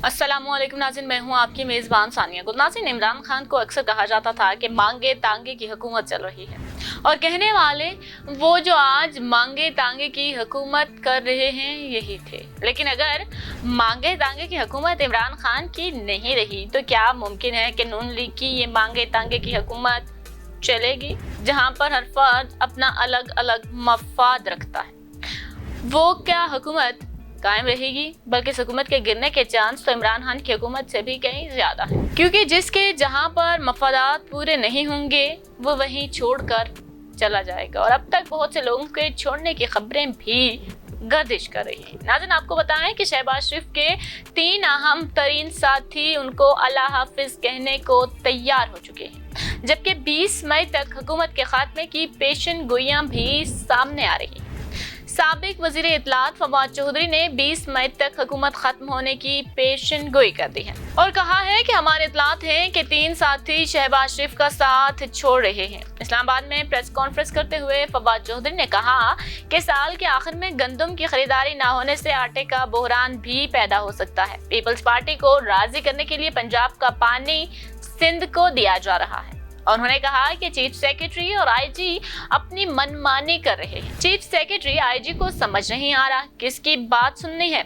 अस्सलाम वालेकुम नाज़रीन, मैं हूं आपकी मेज़बान सानिया गुल। नाज़रीन, इमरान खान को अक्सर कहा जाता था कि मांगे तांगे की हुकूमत चल रही है, और कहने वाले वो जो आज मांगे तांगे की हुकूमत कर रहे हैं यही थे। लेकिन अगर मांगे तांगे की हुकूमत इमरान खान की नहीं रही तो क्या मुमकिन है कि नून लीग की ये मांगे तांगे की हुकूमत चलेगी, जहां पर हर फर्द अपना अलग अलग मफाद रखता है? वो क्या हुकूमत कायम रहेगी? बल्कि इस हुकूमत के गिरने के चांस तो इमरान खान की हुकूमत से भी कहीं ज्यादा है, क्योंकि जिसके जहां पर मफादात पूरे नहीं होंगे वो वहीं छोड़कर चला जाएगा। और अब तक बहुत से लोगों के छोड़ने की खबरें भी गर्दिश कर रही हैं। नाज़रीन, आपको बताएं कि शहबाज शरीफ के 3 अहम तरीन साथी उनको अल्लाह हाफिज कहने को तैयार हो चुके हैं, जबकि 20 मई तक हुकूमत के खात्मे की पेशन गोइयां भी सामने आ रही हैं। साबिक वजीर इत्तलात फवाद चौधरी ने 20 मई तक हुकूमत खत्म होने की पेशन गोई कर दी है और कहा है कि हमारे इत्तलात हैं कि 3 साथी शहबाज शरीफ का साथ छोड़ रहे हैं। इस्लामाबाद में प्रेस कॉन्फ्रेंस करते हुए फवाद चौधरी ने कहा कि साल के आखिर में गंदम की खरीदारी न होने से आटे का बहरान भी पैदा हो सकता है। पीपल्स पार्टी को राजी करने के लिए पंजाब का पानी सिंध को दिया जा रहा है। और उन्होंने कहा कि चीफ सेक्रेटरी और आईजी अपनी मनमानी कर रहे हैं। चीफ सेक्रेटरी आईजी को समझ नहीं आ रहा किसकी बात सुननी है।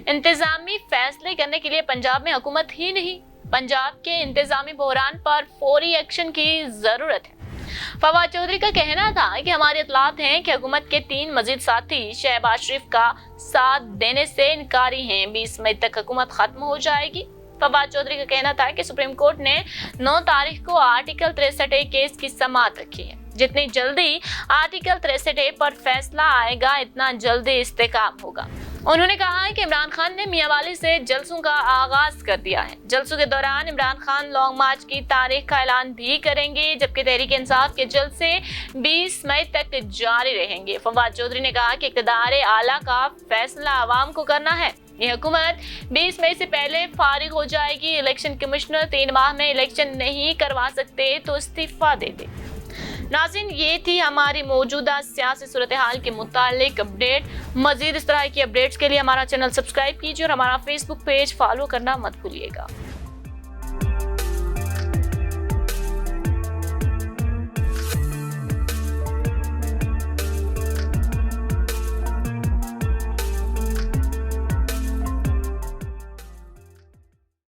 इंतजामी फैसले करने के लिए पंजाब में हुकूमत ही नहीं, पंजाब के इंतजामी बहरान पर फौरी एक्शन की जरूरत है। फवाद चौधरी का कहना था कि हमारे इत्तलात हैं कि हुकूमत के 3 मजीद साथी शहबाज शरीफ का साथ देने से इनकारी हैं। 20 मई तक हुकूमत खत्म हो जाएगी। फवाद चौधरी का कहना था कि सुप्रीम कोर्ट ने 9 तारीख को आर्टिकल 63A केस की समाअत रखी है। जितनी जल्दी आर्टिकल 63A पर फैसला आएगा इतना जल्दी इस्तेकाम होगा। उन्होंने कहा कि इमरान खान ने मियांवाली से जलसों का आगाज कर दिया है। जलसों के दौरान इमरान खान लॉन्ग मार्च की तारीख का ऐलान भी करेंगे, जबकि तहरीक इंसाफ के जलसे 20 मई तक जारी रहेंगे। फवाद चौधरी ने कहा कि इक़्तिदार आला का फैसला आवाम को करना है। ये हुकूमत 20 मई से पहले फारिग हो जाएगी। इलेक्शन कमिश्नर 3 माह में इलेक्शन नहीं करवा सकते तो इस्तीफा दे दे। नाज़रीन, ये थी हमारी मौजूदा सियासी सूरत हाल के मुतालिक अपडेट। मजीद इस तरह की अपडेट्स के लिए हमारा चैनल सब्सक्राइब कीजिए और हमारा फेसबुक पेज फॉलो करना मत भूलिएगा।